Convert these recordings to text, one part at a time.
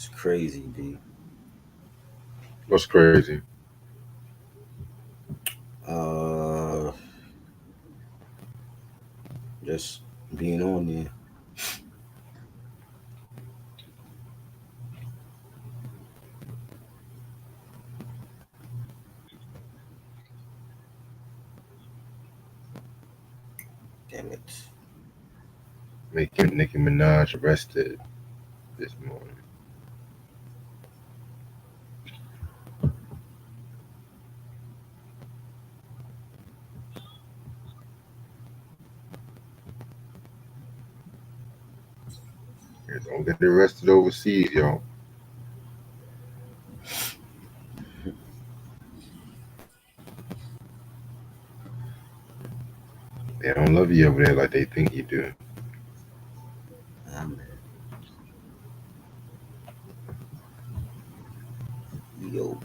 It's crazy, B. What's crazy? Uh, just being on there. Damn it. Making Nicki Minaj arrested this morning. Yeah, don't get arrested overseas, y'all. They don't love you over there like they think you do. Ah, man. Yo,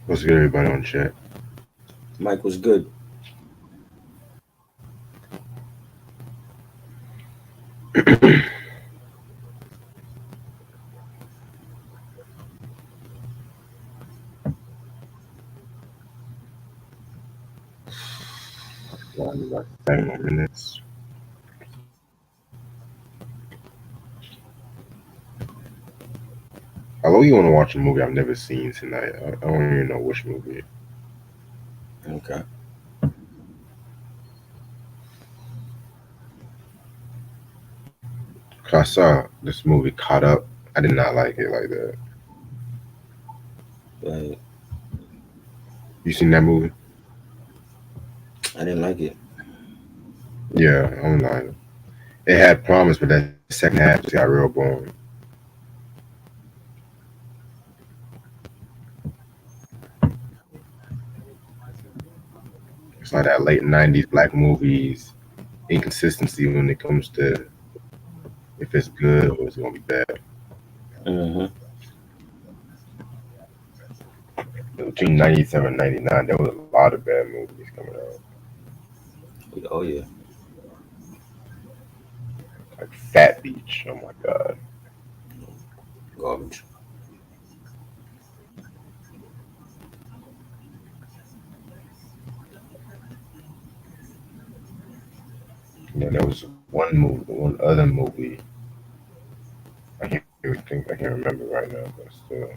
What's good, everybody on chat? Mike was good. Like 7 more minutes. How long you want to watch a movie I've never seen tonight? I don't even know which movie. Okay. Cause I saw this movie Caught Up. I did not like it like that. But You seen that movie? I didn't like it. Yeah, I'm lying. It had promise, but that second half just got real boring. It's like that late '90s black movies inconsistency when it comes to if it's good or it's gonna be bad. Mm-hmm. Between '97 and '99, there was a lot of bad movies coming out. Oh yeah. Like Fat Beach. Oh my god. Garbage. And then there was one other movie. I can't remember right now, but still.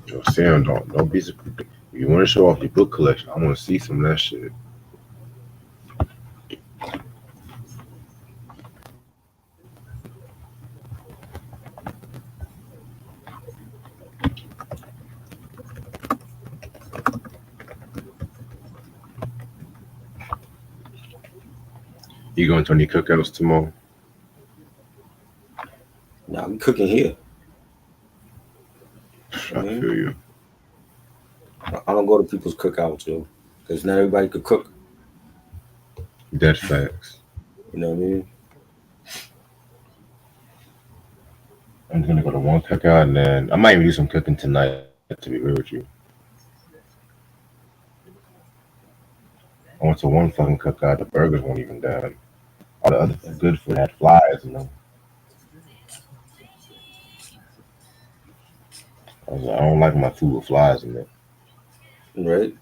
Yo, Sam, don't be. If you want to show off your book collection, I want to see some of that shit. You going to any cookouts tomorrow? Now we cooking here. I I mean, feel you. I don't go to people's cookouts, yo, because not everybody could cook. Dead facts. You know what I mean? I'm gonna go to one cookout and then I might even do some cooking tonight. To be real with you, I went to one fucking cookout. The burgers weren't even done. All the other good food had flies. I was like, I don't like my food with flies in it. Right?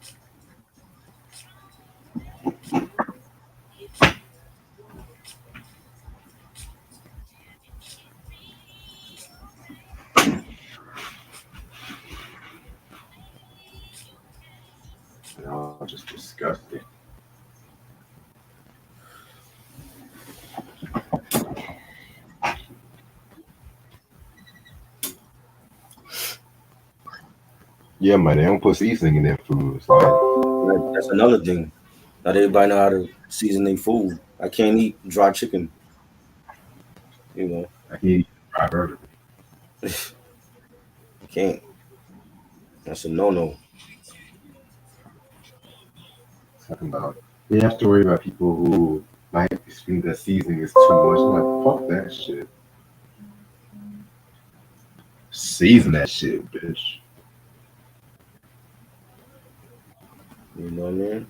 I was just disgusted. Yeah, man, they don't put seasoning in their food. It's like Right. That's another thing. Not everybody know how to season their food. I can't eat dry chicken. You know, I can eat dry burger. I can't. That's a no-no. Talking about you have to worry about people who Like, the seasoning is too much. I'm like, fuck that shit. Season that shit, bitch. You know what I mean?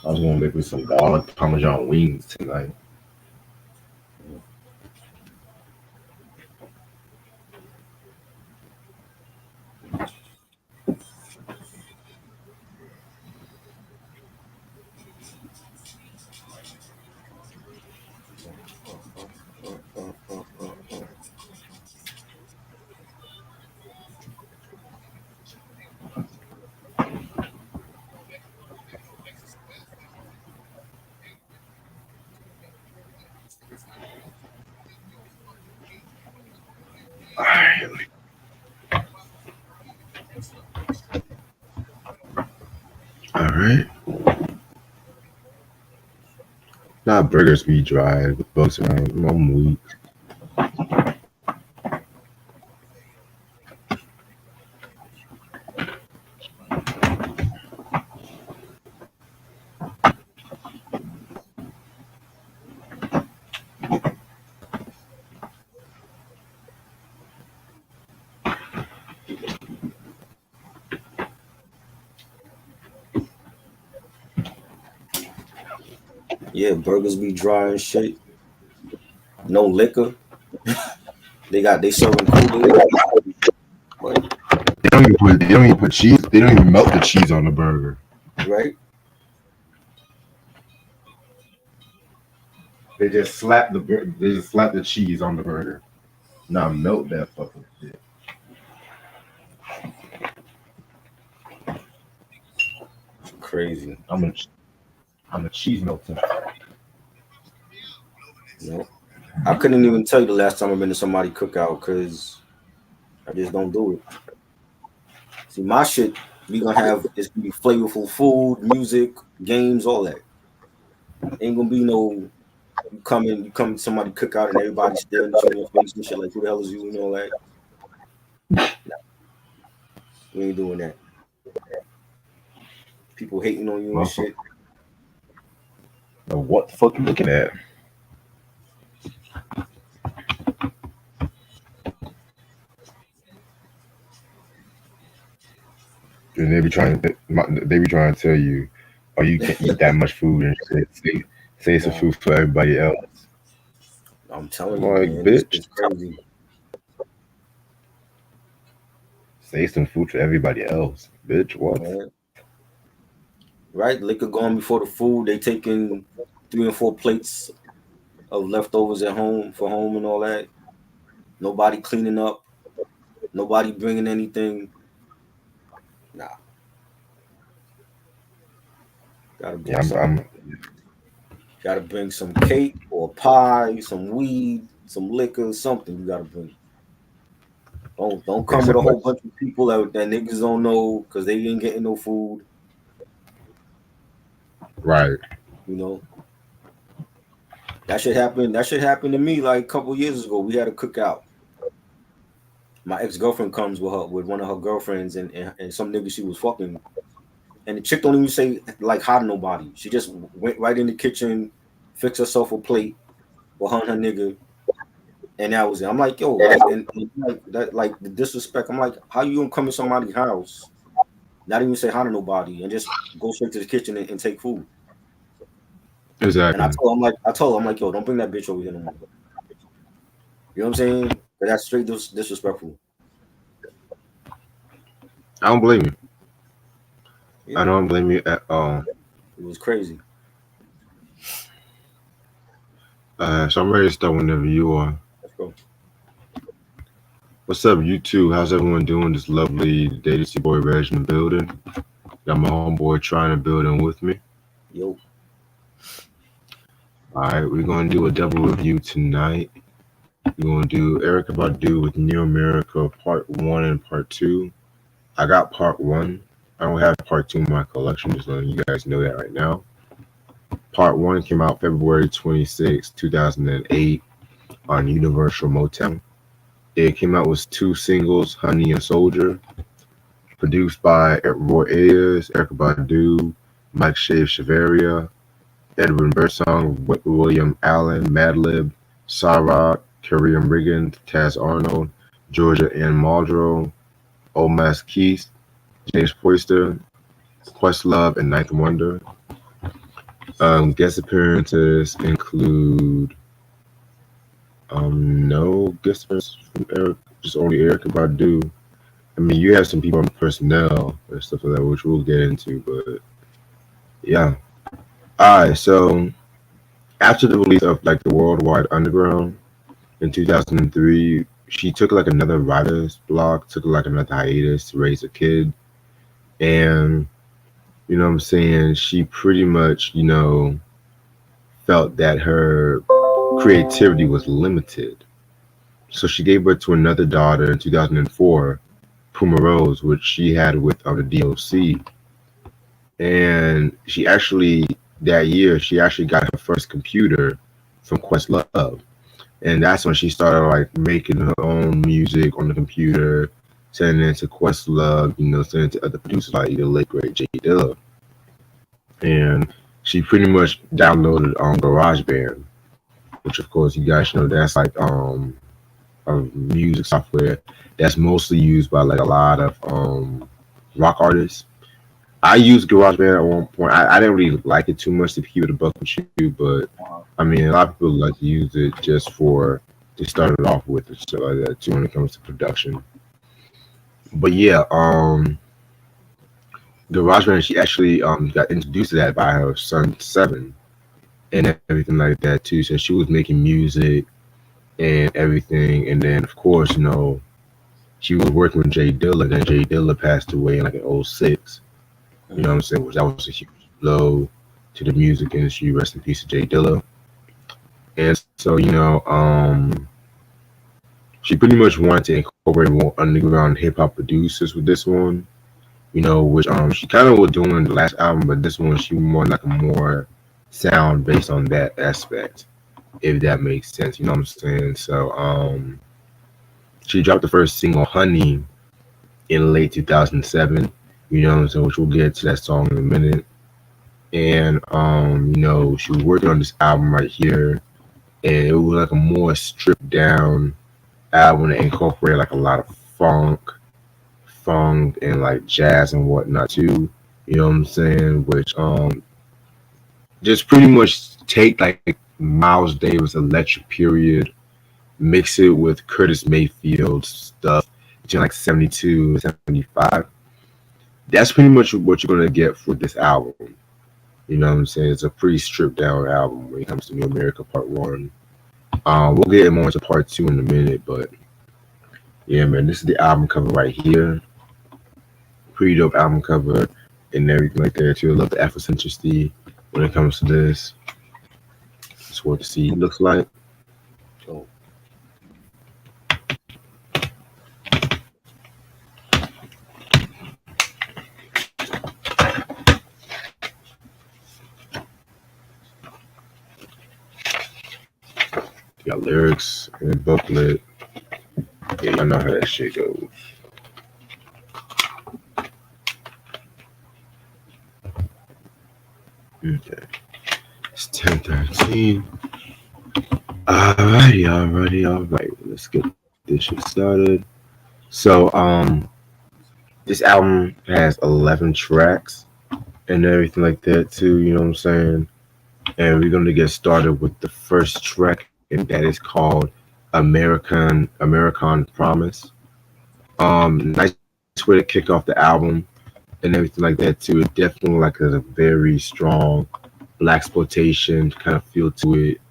I was gonna make me some garlic parmesan wings tonight. All right. Not burgers be dry with bugs around. I'm weak. Yeah, burgers be dry and shit. No liquor. They serving Kool Aid. What? They don't even put cheese. They don't even melt the cheese on the burger. Right? They just slap the cheese on the burger. Now melt that fucking shit. Crazy. I'm a cheese melter. You know? I couldn't even tell you the last time I've been to somebody cookout because I just don't do it. See, my shit, we gonna have it's gonna be flavorful food, music, games, all that. Ain't gonna be no you come to somebody cookout and everybody staring at you in your face and shit like who the hell is you and all that. We ain't doing that. People hating on you and shit. Now, what the fuck you looking at? And they be trying to tell you, oh, you can't eat that much food and shit. Say some Nah, food for everybody else. I'm I'm telling you, like, man, bitch, it's crazy. say some food for everybody else, bitch. What? Man. Right? Liquor gone before the food. They taking 3 and 4 plates of leftovers at home for home and all that. Nobody cleaning up. Nobody bringing anything. Nah, gotta Yeah, bring I'm, something. I'm Gotta bring some cake or pie, some weed, some liquor, something. You gotta bring. Don't bring come with so a whole much. bunch of people that niggas don't know because they ain't getting no food. Right. You know that should happen. That should happen to me like a couple years ago. We had a cookout. My ex girlfriend comes with one of her girlfriends and some nigga she was fucking. And the chick don't even say like hi to nobody. She just went right in the kitchen, fixed herself a plate with her and her nigga, and that was it. I'm like, yo, like, and like that, like the disrespect. I'm like, how you gonna come in somebody's house, not even say hi to nobody, and just go straight to the kitchen and take food? And Exactly. I told her, I'm like, yo, don't bring that bitch over here no more. You know what I'm saying? But that's straight disrespectful. I don't blame you. I Yeah, don't blame you at all. it was crazy. So I'm ready to start whenever you are. Let's go. What's up, you two? How's everyone doing? This lovely Data C Boy Reg in the building. Got my homeboy trying to build in with me. Yo, All right, we're gonna do a double review tonight. We're gonna do Erykah Badu with New America Part One and Part Two. I got Part One. I don't have Part Two in my collection. Just letting you guys know that right now. Part One came out February 26, 2008 on Universal Motown. It came out with two singles, Honey and Soldier, produced by Roy Ayers, Erykah Badu, Mike Shave Shaveria, Edwin Birdsong, William Allen, Madlib, Sarah, Kareem Riggins, Taz Arnold, Georgia Ann Muldrow, Omas Keith, James Poyster, Questlove, and Ninth Wonder. Guest appearances include no guest appearances from Eric, just only Erykah Badu. I mean, you have some people on the personnel and stuff like that, which we'll get into, but yeah. All right, so after the release of like the Worldwide Underground in 2003, she took like another writer's block, took like another hiatus to raise a kid, and you know what I'm saying, she pretty much, felt that her creativity was limited. So she gave birth to another daughter in 2004, Puma Rose, which she had with the DOC. And she actually, that year, she actually got her first computer from Questlove. And that's when she started like making her own music on the computer, sending it to Questlove, sending it to other producers like the late great J Dilla. And she pretty much downloaded on GarageBand, which of course you guys know that's like a music software that's mostly used by like a lot of rock artists. I used GarageBand at one point. I didn't really like it too much to keep it a buck with you, but I mean a lot of people like to use it just for to start it off with and stuff like that too when it comes to production. But yeah, GarageBand she actually got introduced to that by her son Seven and everything like that too. So she was making music and everything, and then of course she was working with Jay Dilla. Then Jay Dilla passed away in like in '06. You know what I'm saying? Which that was a huge blow to the music industry. Rest in peace to Jay Dilla. And so she pretty much wanted to incorporate more underground hip hop producers with this one. Which she kind of was doing in the last album, but this one she wanted like a more sound based on that aspect, if that makes sense. You know what I'm saying? So she dropped the first single, Honey, in late 2007. So which we'll get to that song in a minute. And she was working on this album right here, and it was like a more stripped down album that incorporated like a lot of funk and like jazz and whatnot too. You know what I'm saying? Which just pretty much take like Miles Davis electric period, mix it with Curtis Mayfield stuff between like 72 and 75. That's pretty much what you're gonna get for this album. You know what I'm saying? It's a pretty stripped down album when it comes to New America Part One. We'll get more into Part Two in a minute, but yeah, man, this is the album cover right here. Pretty dope album cover and everything like that too. I love the Afrocentricity when it comes to this. That's what the seed looks like. So You got lyrics and booklet. Yeah, y'all know how that shit goes. Okay. It's 10:13. Alrighty. Let's get this shit started. So, this album has 11 tracks and everything like that too. You know what I'm saying? And we're gonna get started with the first track, and that is called American Promise. Nice way to kick off the album and everything like that too. It definitely like has a very strong black exploitation kind of feel to it.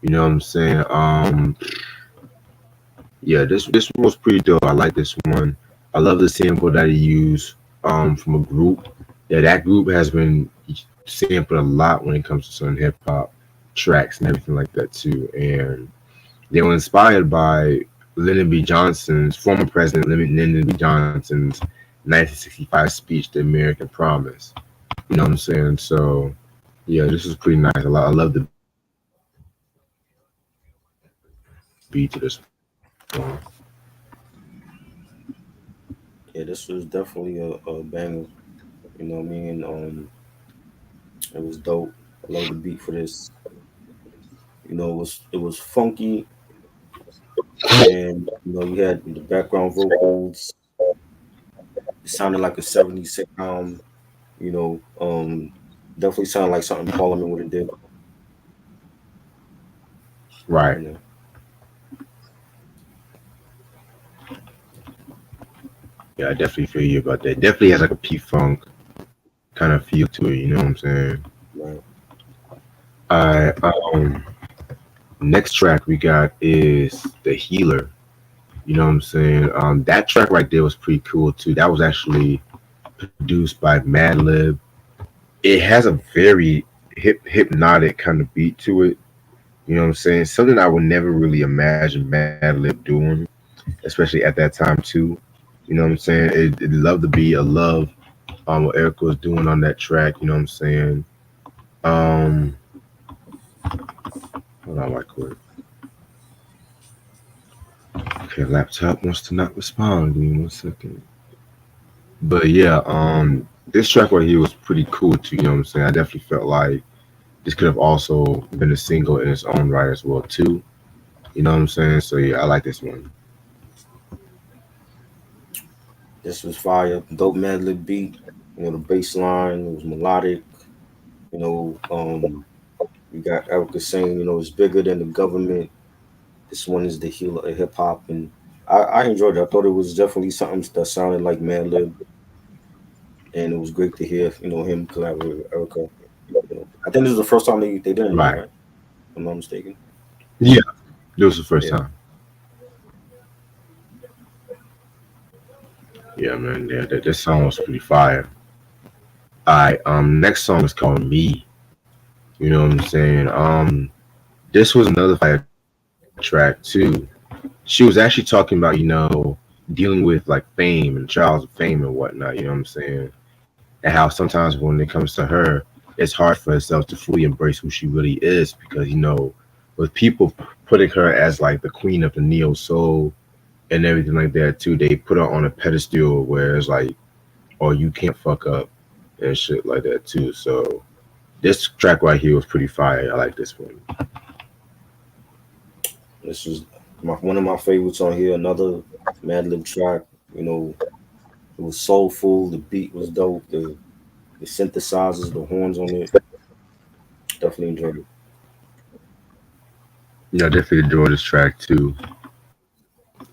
You know what I'm saying? Yeah, this one was pretty dope. I like this one. I love the sample that he used from a group. Yeah, that group has been sampled a lot when it comes to some hip hop tracks and everything like that too. And they were inspired by Lyndon B. Johnson's former president Lyndon B. Johnson's 1965 speech, "The American Promise." You know what I'm saying? So yeah, this is pretty nice. I love the beat to this one. yeah, this was definitely a banger. You know what I mean? It was dope. I love the beat for this. It was funky, and you had the background vocals. It sounded like a '70s sitcom. You know, definitely sounded like something Parliament would have did. Right. You know, Yeah, I definitely feel you about that. Definitely has like a P Funk kind of feel to it. You know what I'm saying? right. Alright. Next track we got is The Healer. You know what I'm saying? That track right there was pretty cool too. That was actually produced by Madlib. It has a very hypnotic kind of beat to it. You know what I'm saying? Something I would never really imagine Madlib doing, especially at that time too. You know what I'm saying? It love the beat. I love what Erykah was doing on that track. You know what I'm saying? Um, hold on, right quick. Okay, laptop wants to not respond. Give me 1 second. But yeah, this track right here was pretty cool too. You know what I'm saying? I definitely felt like this could have also been a single in its own right as well too. You know what I'm saying? So yeah, I like this one. This was fire. Dope Madlib beat. The bass line, it was melodic. You know, you got Erykah saying, it's bigger than the government. This one is the healer of hip hop, and I enjoyed it. I thought it was definitely something that sounded like Madlib, and it was great to hear, him collaborate with Erykah. I think this was the first time they did anything, Right. right? If I'm not mistaken. Yeah, this was the first Yeah. time. Yeah, man. Yeah, this song was pretty fire. All right. Next song is called Me. You know what I'm saying? This was another fire track too. She was actually talking about, dealing with like fame and trials of fame and whatnot. You know what I'm saying? And how sometimes when it comes to her, it's hard for herself to fully embrace who she really is because with people putting her as like the queen of the neo soul and everything like that too, they put her on a pedestal where it's like, oh, you can't fuck up and shit like that too. So this track right here was pretty fire. I like this one. This was one of my favorites on here. Another Madlib track. You know, it was soulful. The beat was dope. The synthesizers, the horns on it. Definitely enjoyed it. Yeah, I definitely enjoyed this track too.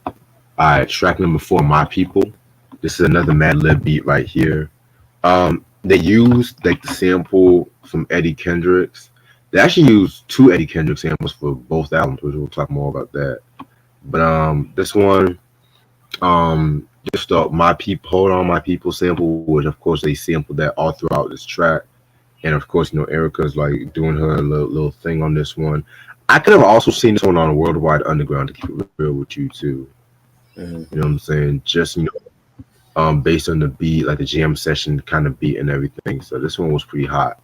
All right, track number 4, My People. This is another Madlib beat right here. They used like the sample from Eddie Kendricks. They actually used two Eddie Kendrick samples for both albums, which we'll talk more about that. But this one, just the My People, Hold On My People sample, which of course they sampled that all throughout this track. And of course, Erica's like doing her little thing on this one. I could have also seen this one on a Worldwide Underground to keep it real with you too. You Hmm. know what I'm saying? Just based on the beat, like the jam session kind of beat and everything. So this one was pretty hot.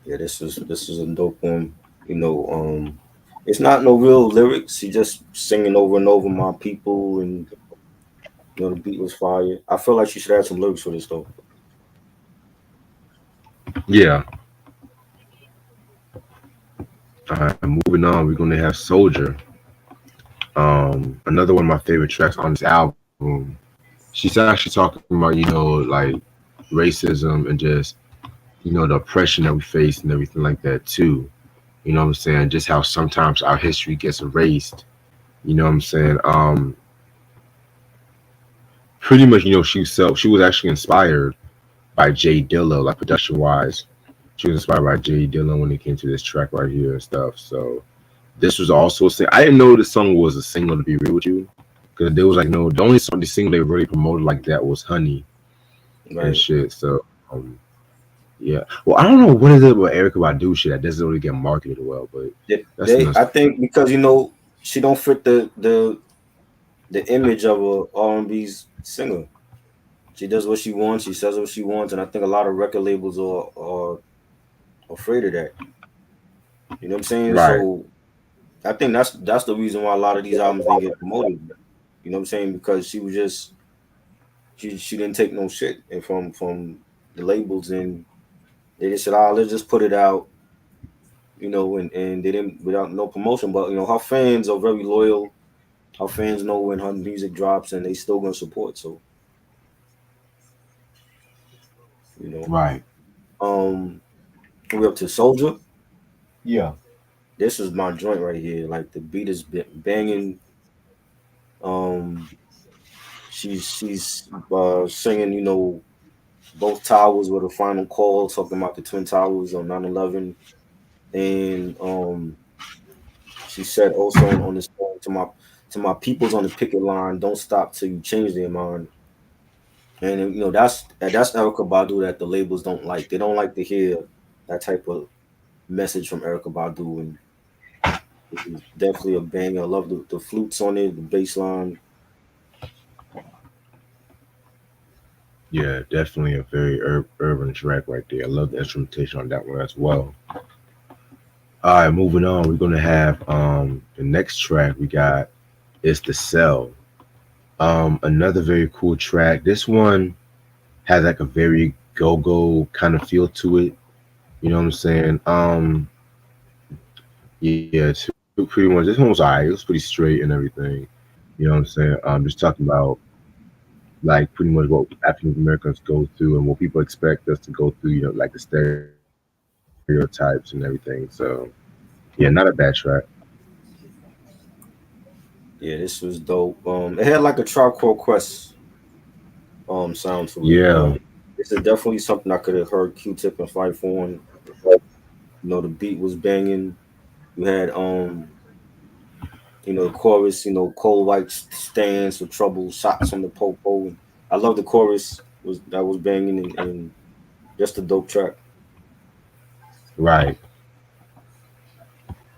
Yeah, this is a dope one. You know, it's not no real lyrics. He just singing over and over my people, and the beat was fire. I feel like she should have some lyrics for this though. Yeah. All right, moving on, we're gonna have Soldier. Another one of my favorite tracks on this album. She's actually talking about like racism and just the oppression that we face and everything like that too. You know what I'm saying? Just how sometimes our history gets erased. You know what I'm saying? Pretty much, she was actually inspired by Jay Dilla, like production wise. She was inspired by Jay Dilla when it came to this track right here and stuff. So this was also a sing. I didn't know this song was a single to be real with you, because there was like no the only song the single they really promoted like that was Honey and Right. shit. So yeah. Well, I don't know what is it about Erykah Badu shit that doesn't really get marketed well, but that's another. I think because she don't fit the image of a R&B's singer. She does what she wants. She says what she wants, and I think a lot of record labels are afraid of that. You know what I'm saying? Right. So I think that's the reason why a lot of these albums didn't get promoted. You know what I'm saying? Because she was just she didn't take no shit and from the labels, and they just said, "Ah, let's just put it out," and they didn't without no promotion. But her fans are very loyal. Her fans know when her music drops, and they still gonna support. So you know, Right. um, we up to Soldier. Yeah. This is my joint right here. Like the beat is banging. Um, she's singing, both towers were the final call, talking about the twin towers on 9/11, and she said also on this song to my peoples on the picket line, don't stop till you change their mind. And that's Erykah Badu that the labels don't like. They don't like to hear that type of message from Erykah Badu, and this is definitely a banger. I love the flutes on it, the bass line. Yeah, definitely a very urban track right there. I love the instrumentation on that one as well. All right, moving on. We're gonna have the next track we got is The Cell. Another very cool track. This one has like a very go-go kind of feel to it. You know what I'm saying? Yeah, pretty much. This one was alright. It was pretty straight and everything. You know what I'm saying? Just talking about like pretty much what African Americans go through and what people expect us to go through. Like the stereotypes and everything. So yeah, not a bad track. Yeah, this was dope. It had like a Tribe Called Quest sound to it. Yeah, This is definitely something I could have heard Q-Tip and Fife on. The beat was banging. You had the chorus, cold white stands for trouble, shots from the popo. And I love the chorus was banging and just a dope track. right.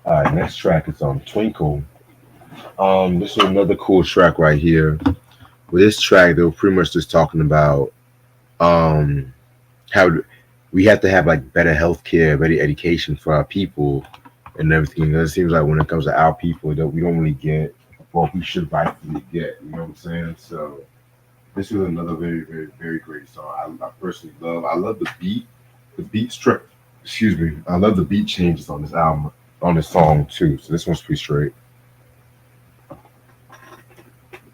All right, next track is Twinkle. This is another cool track right here. With this track, they were pretty much just talking about um how we have to have like better health care, better education for our people and everything. It seems like when it comes to our people that we don't really get what we should rightfully get. You know what I'm saying? So this is another very, very, very great song. I personally love. I love the beat. The beat strip. Excuse me. I love the beat changes on this album, on this song too. So this one's pretty straight.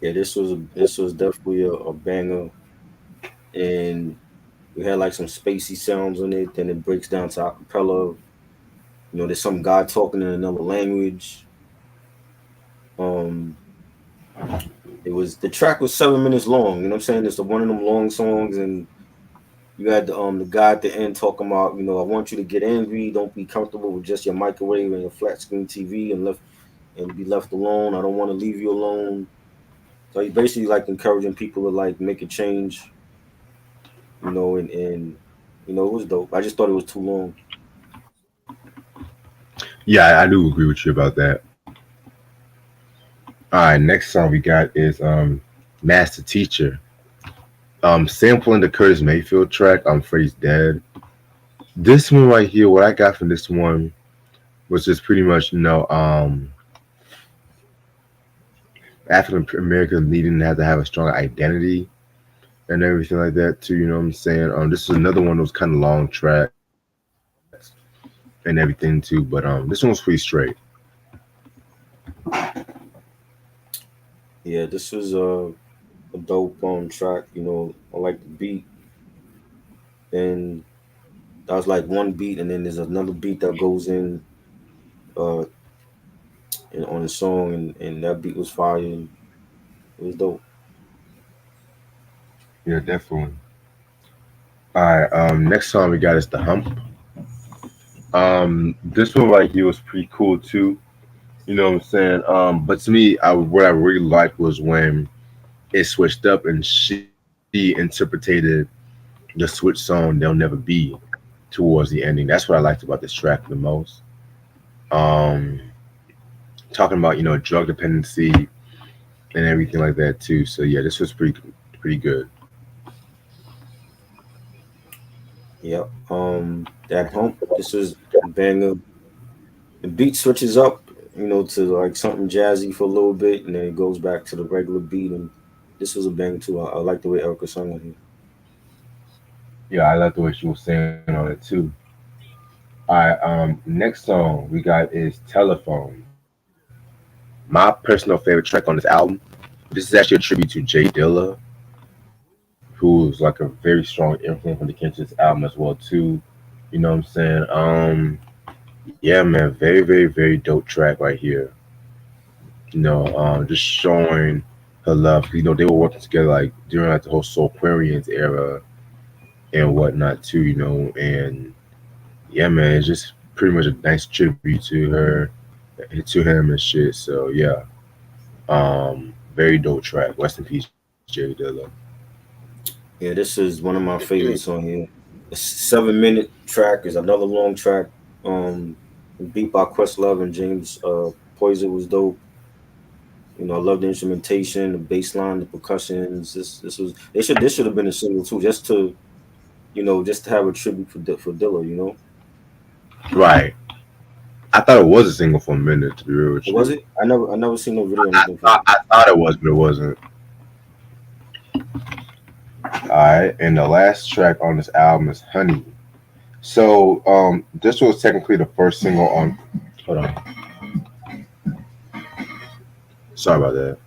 Yeah, this was definitely a banger, and we had like some spacey sounds on it. Then it breaks down to acapella. There's some guy talking in another language. Um, the track was 7 minutes long. You know what I'm saying? It's one of them long songs, and you had the guy at the end talking about, I want you to get angry. Don't be comfortable with just your microwave and your flat screen TV and be left alone. I don't want to leave you alone. So he basically like encouraging people to like make a change. And it was dope. I just thought it was too long. Yeah, I do agree with you about that. All right, next song we got is Master Teacher. Sampling the Curtis Mayfield track, Freddy's Dead. This one right here, what I got from this one was just pretty much, African American needing to have a strong identity and everything like that too. You know what I'm saying? This is another one of those kind of long tracks and everything too. But this one was pretty straight. Yeah, this was a dope track. I like the beat, and that was like one beat, and then there's another beat that goes uh on the song, and that beat was fire. And it was dope. Yeah, definitely. All right. Next song we got is the Hump. This one right here was pretty cool too. You know what I'm saying? But to me, what I really liked was when it switched up and she interpreted the switch song "They'll Never Be" towards the ending. That's what I liked about this track the most. Um, Talking about drug dependency and everything like that too. So yeah, this was pretty good. Yep. That hump. This was a banger. The beat switches up, to like something jazzy for a little bit, and then it goes back to the regular beat. And this was a bang too. I like the way Erica sung on here. Yeah, I love the way she was saying on it too. All right, next song we got is Telephone. My personal favorite track on this album. This is actually a tribute to Jay Dilla, who's like a very strong influence when it came to this album as well too. You know what I'm saying? Yeah, man, very, very, very dope track right here. Just showing her love. They were working together like during like the whole Soulquarians era and whatnot too. And yeah, man, it's just pretty much a nice tribute to him and shit. So yeah, very dope track. Rest in peace, Jay Dilla. Yeah, this is one of my favorites on here. A 7 minute track is another long track. Um, beat by Questlove and James Poyser was dope. I love the instrumentation, the bass line, the percussions. This should have been a single too, just to have a tribute for Dilla. Right. I thought it was a single for a minute, to be real with Was you. it? I never seen no video or anything for it. I thought it was, but it wasn't. All right, and the last track on this album is Honey. So this was technically the first single on. Hold on, sorry about that.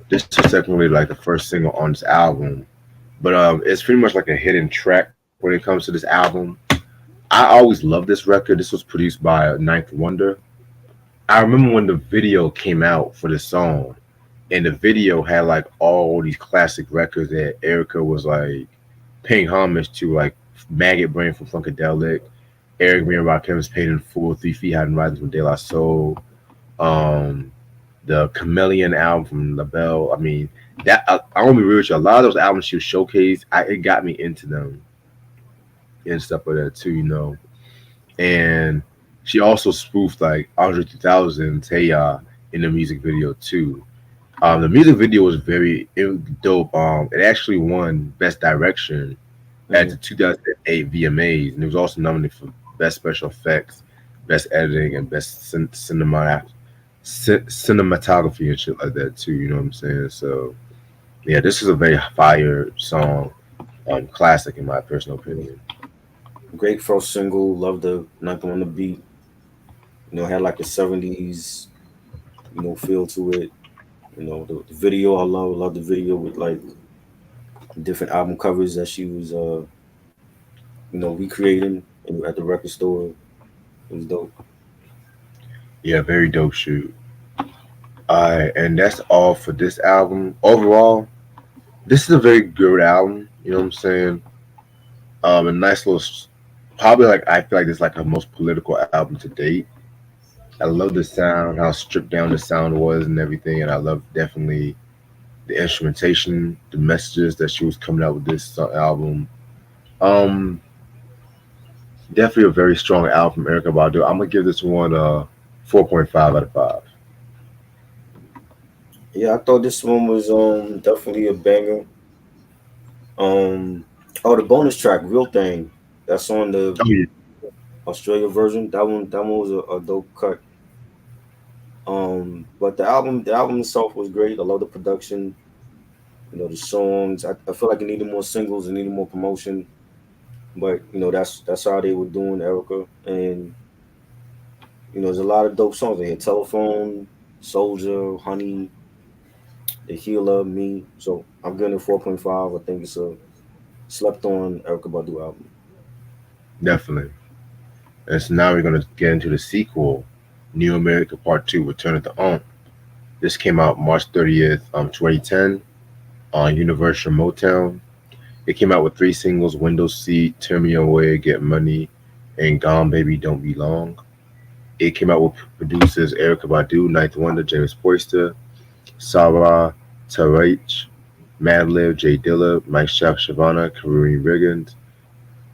This was technically like the first single on this album, but it's pretty much like a hidden track when it comes to this album. I always loved this record. This was produced by Ninth Wonder. I remember when the video came out for this song, and the video had like all these classic records that Erykah was like paying homage to, like Maggot Brain from Funkadelic, Eric being Rock Kevin's Paid in Full, 3 Feet High and Rising from De La Soul, um, the Chameleon album from LaBelle. I mean, I want to be real with you. A lot of those albums she was showcased, it got me into them and stuff like that too. And she also spoofed like Andre 2000's Hey Ya in the music video too. The music video was dope. It actually won Best Direction at the Mhm. 2008 VMAs, and it was also nominated for Best Special Effects, Best Editing, and Best Cinematography and shit like that too. You know what I'm saying? So yeah, this is a very fire song, classic in my personal opinion. Great first single. Love the nothing on the beat. Had like a '70s feel to it. The video I love the video with like different album covers that she was recreating at the record store. It was dope. Yeah, very dope shoot. And that's all for this album. Overall, this is a very good album. You know what I'm saying? A nice little, probably like I feel like this is like her most political album to date. I love the sound, how stripped down the sound was and everything, and I love definitely the instrumentation, the messages that she was coming out with this album. Um, Definitely a very strong album from Erykah Badu. I'm gonna give this one a 4.5 out of 5. Yeah, I thought this one was definitely a banger. Um, oh, the bonus track, Real Thing, that's on the Oh yeah, Australia version. That one was a dope cut. But the album itself was great. I love the production. The songs. I feel like it needed more singles. It needed more promotion. But that's how they were doing Erica. And there's a lot of dope songs. They had Telephone, Soldier, Honey, The Healer, Me. So I'm giving it 4.5. I think it's a slept on Erica Badu album. definitely. And so now we're gonna get into the sequel, New America Part Two: Return of the Ump. This came out March 30th, 2010 on Universal Motown. It came out with 3 singles: Window Seat, Turn Me Away, Get Money, and Gone Baby Don't Be Long. It came out with producers Erykah Badu, Ninth Wonder, James Poyster, Sarah Taraich, Madlib, Jay Dilla, Mike Shavana, Karine Riggins.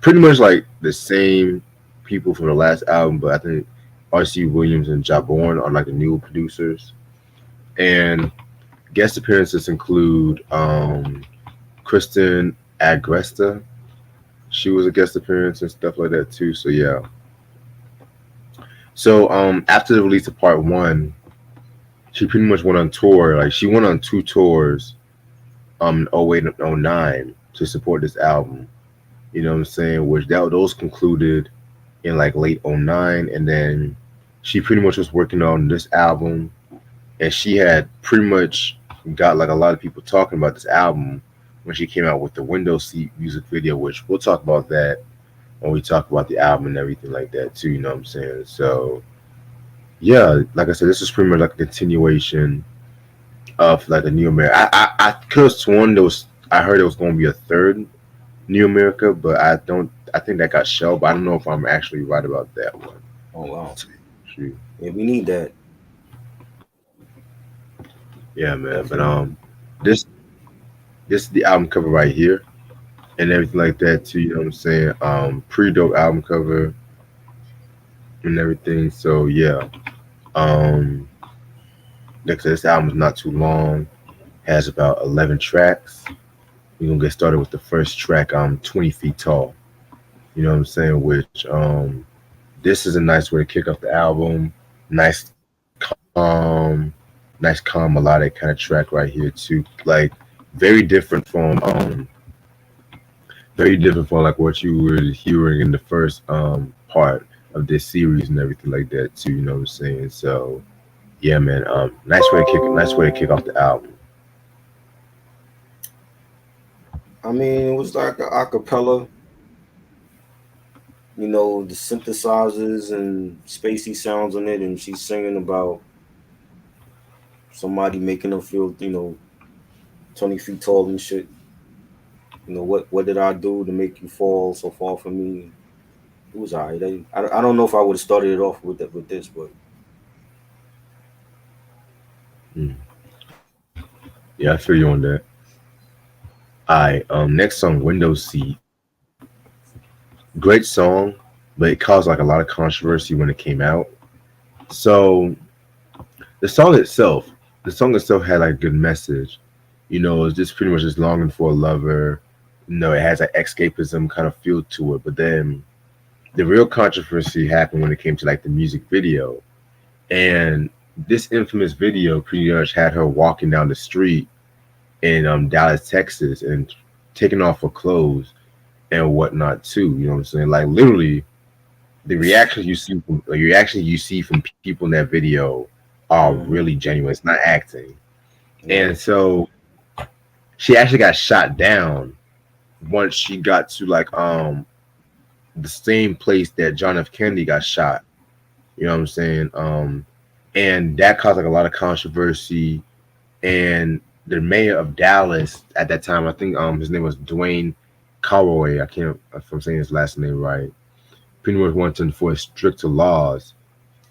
Pretty much like the same people from the last album, but I think R.C. Williams and Jaborn are like the new producers. And guest appearances include Kristen Agresta. She was a guest appearance and stuff like that too. So yeah. So after the release of part one, she pretty much went on tour. Like she went on 2 tours in '08 and '09 to support this album. You know what I'm saying? Which those concluded in like late '09, and then she pretty much was working on this album, and she had pretty much got like a lot of people talking about this album when she came out with the window seat music video, which we'll talk about that when we talk about the album and everything like that too. You know what I'm saying? So yeah, like I said, this is pretty much like a continuation of like a New America. I could have sworn there was. I heard there was going to be a third New America, but I don't. I think that got shelved. But I don't know if I'm actually right about that one. Oh wow. Shoot. Yeah, we need that. Yeah, man. But Definitely. this this is the album cover right here and everything like that too. You know what I'm saying? Pretty dope album cover and everything. So yeah. Um, like I said, this album is not too long. Has about 11 tracks. We're gonna get started with the first track. 20 feet tall. You know what I'm saying? Which this is a nice way to kick off the album. Nice calm, nice calm melodic kind of track right here too. Like very different from very different from like what you were hearing in the first part of this series and everything like that too. You know what I'm saying? So yeah, man. Nice way to kick off the album. I mean, it was like a acapella. You know, the synthesizers and spacey sounds on it, and she's singing about somebody making her feel, 20 feet tall and shit. What did I do to make you fall so far from me? It was alright. I don't know if I would have started it off with this, but Mm. Yeah, I feel you on that. Alright, next song, Window Seat. Great song, but it caused like a lot of controversy when it came out. So the song itself, the song itself had like a good message. You know, it's just pretty much just longing for a lover. You know, it has that escapism kind of feel to it. But then the real controversy happened when it came to like the music video. And this infamous video pretty much had her walking down the street in Dallas, Texas, and taking off her clothes and whatnot too. You know what I'm saying? Like literally, the reaction you see from people in that video are hmm really genuine. It's not acting. And right. so she actually got shot down once she got to like the same place that John F. Kennedy got shot. You know what I'm saying? And that caused like a lot of controversy. And the mayor of Dallas at that time, I think his name was Dwayne Carroy. I can't if I'm saying his last name right. Pretty much wanted to enforce stricter laws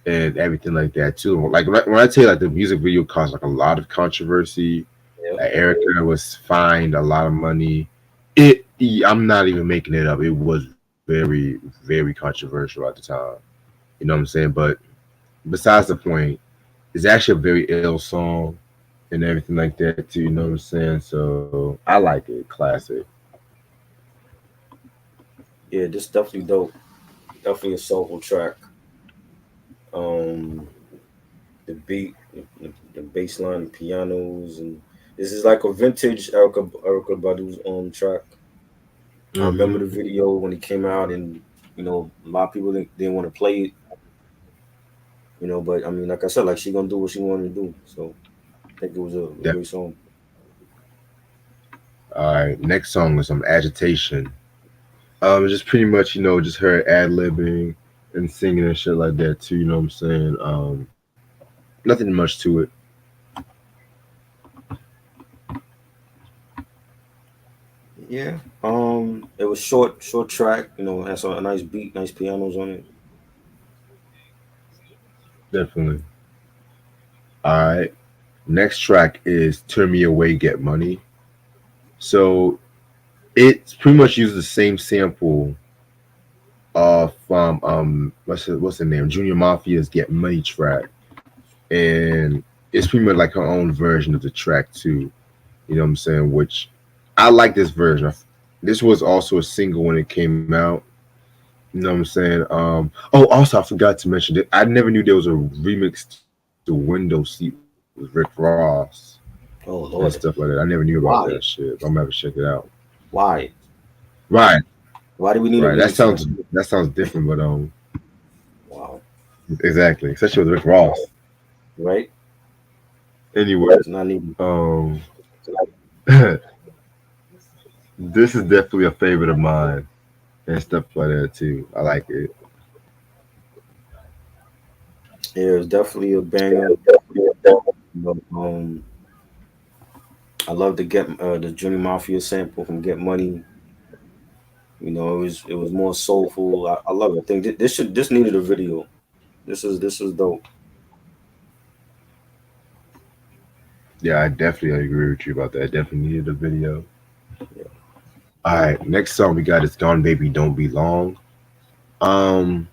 and everything like that too. Like when I tell you like the music video caused like a lot of controversy. Yep. Erykah was fined a lot of money. It I'm not even making it up. It was very controversial at the time. You know what I'm saying? But besides the point, it's actually a very ill song and everything like that too. You know what I'm saying? So I like it. Classic. Yeah, this definitely dope. Definitely a soulful track. Um, the beat, the bass line, the pianos, and this is like a vintage Erykah Badu's track. I remember Hmm. the video when it came out, and a lot of people didn't want to play it. But I mean, like I said, like she gonna do what she wanted to do. So I think it was a That, great song. all right. Next song is some agitation. It's just pretty much just her ad libbing and singing and shit like that too. You know what I'm saying? Nothing much to it. Yeah. It was short track. Has a nice beat, nice pianos on it. Definitely. All right. Next track is "Turn Me Away, Get Money." So it's pretty much uses the same sample of what's the name? Junior Mafia's "Get Money" track, and it's pretty much like her own version of the track too. You know what I'm saying? Which I like this version. This was also a single when it came out. You know what I'm saying? Oh, also I forgot to mention that I never knew there was a remix to Window Seat with Rick Ross and stuff Oh like that. I Lord, never knew about that shit. why? But I'm gonna have to check it out. Why? Right. Why do we need a Right. video to that? That sounds different, but Wow. exactly, especially with Rick Ross. Right? Anyway, It's not needed. um, this is definitely a favorite of mine and stuff like that too. I like it. Yeah, it's definitely a banger. But, I love to get the Junior Mafia sample from Get Money. It was more soulful. I love it. I think this needed a video. This is dope. Yeah, I definitely agree with you about that. I definitely needed a video. Yeah. All right, next song we got is "Gone Baby Don't Be Long." Um,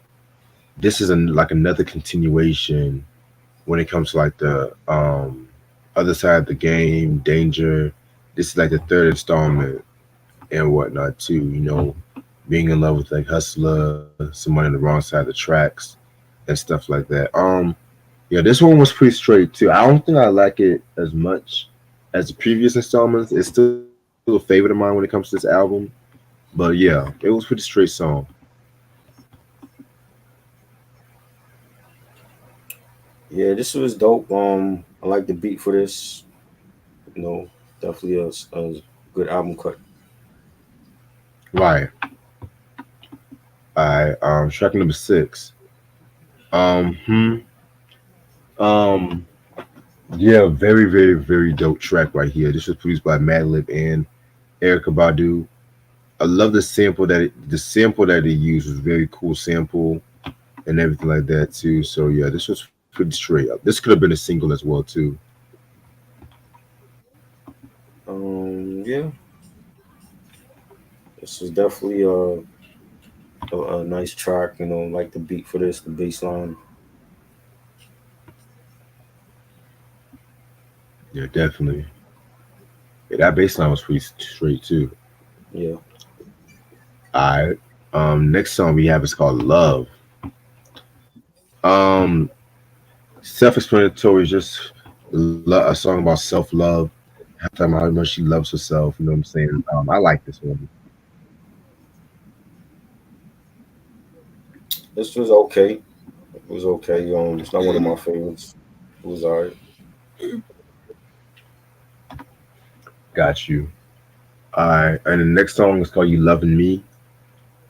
this is like another continuation when it comes to like the other side of the game, Danger. This is like the third installment and whatnot too. Being in love with like Hustler, someone on the wrong side of the tracks, and stuff like that. Yeah, this one was pretty straight too. I don't think I like it as much as the previous installments. It's still a favorite of mine when it comes to this album. But yeah, it was pretty straight song. Yeah, this was dope. I like the beat for this. You know, definitely a good album cut. Right. All right. Track number 6. Um. Hmm. Um. Yeah. Very, very, very dope track right here. This was produced by Madlib and Erykah Badu. I love the sample that they used was very cool sample and everything like that too. So yeah, this was pretty straight up. This could have been a single as well too. Yeah, this is definitely a nice track. Like the beat for this, the bass line. Yeah, definitely. Yeah, that bass line was pretty straight too. Yeah, All right. Next song we have is called Love. Um, Self-explanatory, is just a song about self-love. Talking about how much she loves herself. You know what I'm saying? I like this one. this was okay. It was okay. It's not one of my favorites. It was alright. Got you. All right. And the next song is called "You Loving Me."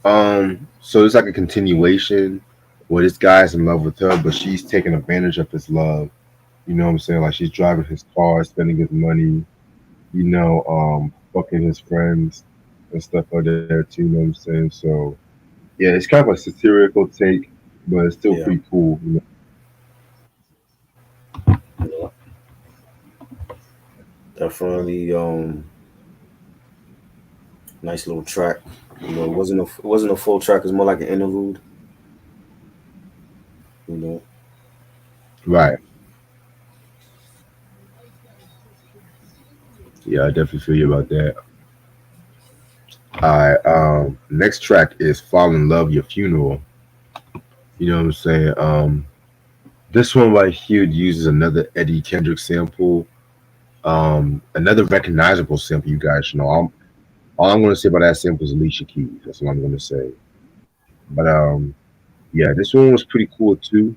So it's like a continuation where this guy's in love with her, but she's taking advantage of his love. You know what I'm saying? Like she's driving his car, spending his money, fucking his friends and stuff like that too, you know what I'm saying? So yeah, it's kind of a satirical take, but it's still Yeah, pretty cool. yeah, definitely. Nice little track. It wasn't a full track. It's more like an interlude. You know. Right. Yeah, I definitely feel you about that. Alright, next track is Fall in Love Your Funeral. You know what I'm saying? This one right here uses another Eddie Kendrick sample. Another recognizable sample, you guys should know. All I'm gonna say about that sample is Alicia Keys. That's what I'm gonna say. But yeah, this one was pretty cool too.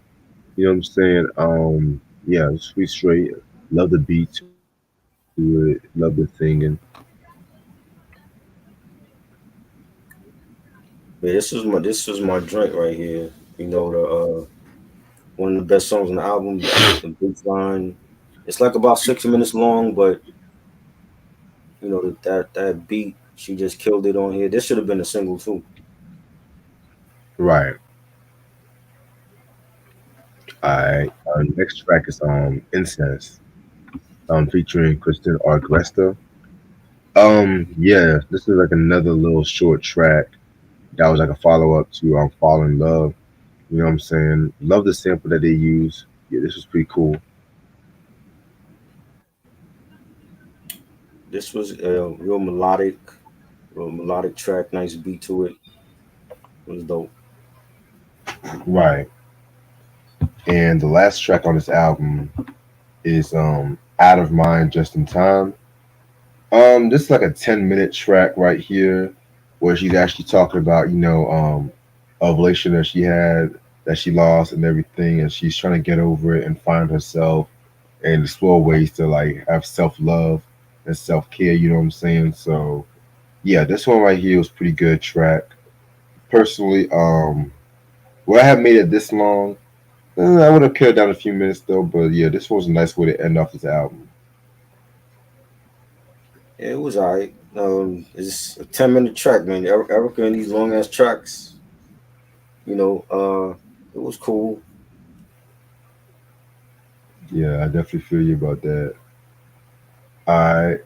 You know what I'm saying? Yeah, it's pretty straight. Love the beat to it. Love the singing. Yeah, this was my joint right here. The one of the best songs on the album. The bass line. It's like about 6 minutes long, but that beat, she just killed it on here. This should have been a single too. Right. Alright. Next track is Incense. Featuring Kristen Argresta. Yeah, this is like another little short track that was like a follow up to Fall in Love. You know what I'm saying? Love the sample that they use. Yeah, this was pretty cool. This was real melodic track. Nice beat to it. It was dope. Right. And the last track on this album is Out of Mind Just in Time. This is like a 10-minute track right here. where she's actually talking about, ovulation that she had, that she lost and everything, and she's trying to get over it and find herself and explore ways to like have self love and self care. You know what I'm saying? So yeah, this one right here was pretty good track. Personally, would I have made it this long? I would have cut down a few minutes though, but yeah, this was a nice way to end off this album. Yeah, it was alright. It's a 10-minute track, man. Erykah and these long ass tracks, you know, it was cool. Yeah, I definitely feel you about that. I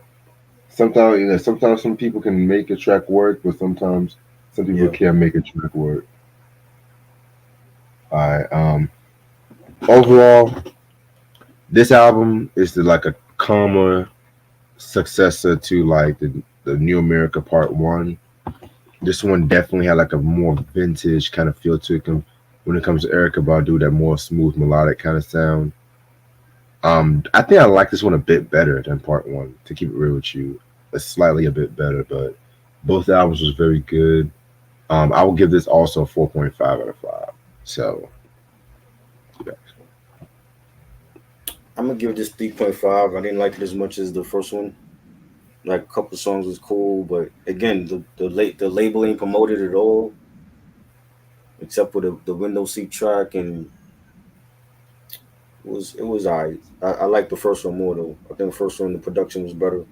sometimes sometimes some people can make a track work, but sometimes some people Yeah. can't make a track work. I overall, this album is like a calmer successor to like the New America Part One. This one definitely had like a more vintage kind of feel to it when it comes to Erykah Badu, that more smooth melodic kind of sound. I think I like this one a bit better than Part One. To keep it real with you, it's slightly a bit better, but both albums was very good. I will give this also 4.5 out of 5. So yeah. I'm gonna give this 3.5. I didn't like it as much as the first one. Like a couple songs was cool, but again, the label ain't promoted at all, except for the window seat track, and it was alright. I like the first one more though. I think the first one the production was better.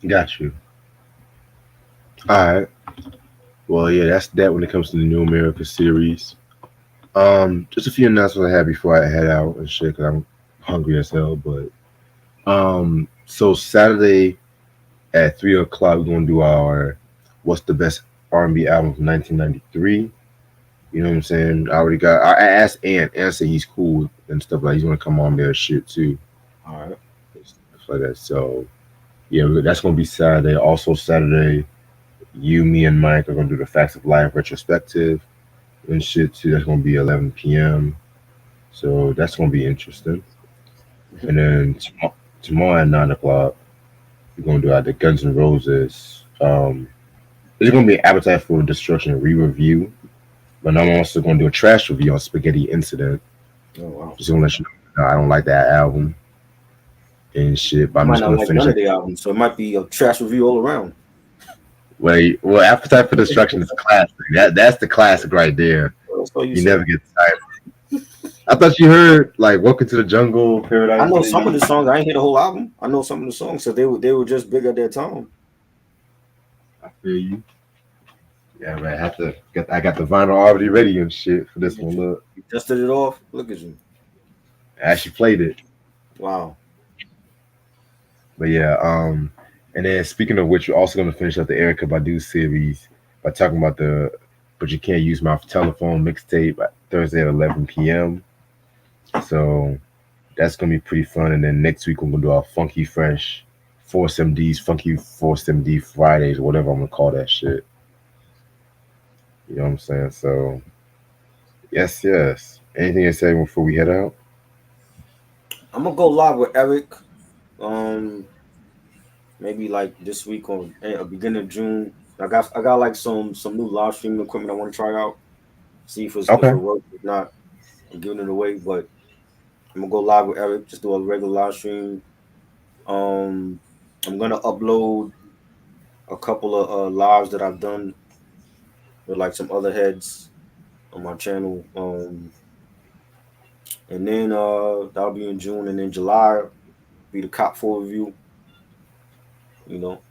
Got you. All right. Well, yeah, that's that when it comes to the New America series. Just a few announcements I had before I head out and shit, cause I'm hungry as hell. But so Saturday at 3 o'clock, we're gonna do our what's the best R&B album from 1993. You know what I'm saying? I already got. I asked Ant. Ant said he's cool and stuff like. He's gonna come on there shit too, All right. stuff like that. So yeah, that's gonna be Saturday. Also Saturday, you, me, and Mike are gonna do the Facts of Life retrospective and shit too. That's gonna be 11 p.m. So that's gonna be interesting. And then tomorrow at 9 o'clock, we're gonna do the Guns N' Roses. There's gonna be an Appetite for Destruction re-review, but I'm also gonna do a trash review on Spaghetti Incident. Oh wow. Just gonna let you know I don't like that album and shit, but You I'm might just not gonna like finish none of it. the albums, so it might be a trash review all around. Wait, well, Appetite for Destruction is a classic. That's the classic right there. That's all you You say. never get tired. I thought you heard like Welcome to the Jungle, I Paradise know some of City. the songs. I ain't hear the whole album. I know some of the songs, so they were just big at that time. I feel you. Yeah, man. I got the vinyl already ready and shit for this Look at one. you. Look, You dusted it off. Look at you. I actually played it. Wow. But yeah, and then speaking of which, we're also gonna finish up the Erykah Badu series by talking about the But You Can't Use My Telephone mixtape Thursday at 11 p.m. So that's gonna be pretty fun. And then next week we're gonna do our Funky Fresh Force MDs, Funky Force MD Fridays, whatever I'm gonna call that shit. You know what I'm saying? So yes, yes. Anything to say before we head out? I'm gonna go live with Eric. Um, maybe like this week or beginning of June. I got like some new live streaming equipment I want to try out. See if it Okay. works. If not, I'm giving it away. But I'm gonna go live with Eric. Just do a regular live stream. Um, I'm gonna upload a couple of lives that I've done with like some other heads on my channel. And then that'll be in June, and then July be the Cop 4 review. You know.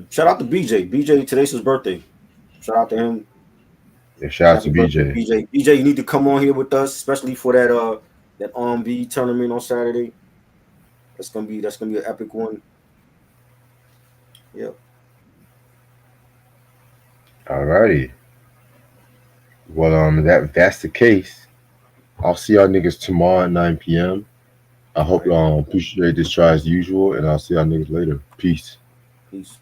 Shout out to BJ. BJ, today's his birthday. Shout out to him. Yeah, shout out to Happy birthday, BJ. BJ. BJ, you need to come on here with us, especially for that R&B tournament on Saturday. That's gonna be an epic one. Yeah. Alrighty. Well, that's the case. I'll see y'all niggas tomorrow at 9 p.m. I All hope right. y'all appreciate this try as usual, and I'll see y'all niggas later. Peace. Peace.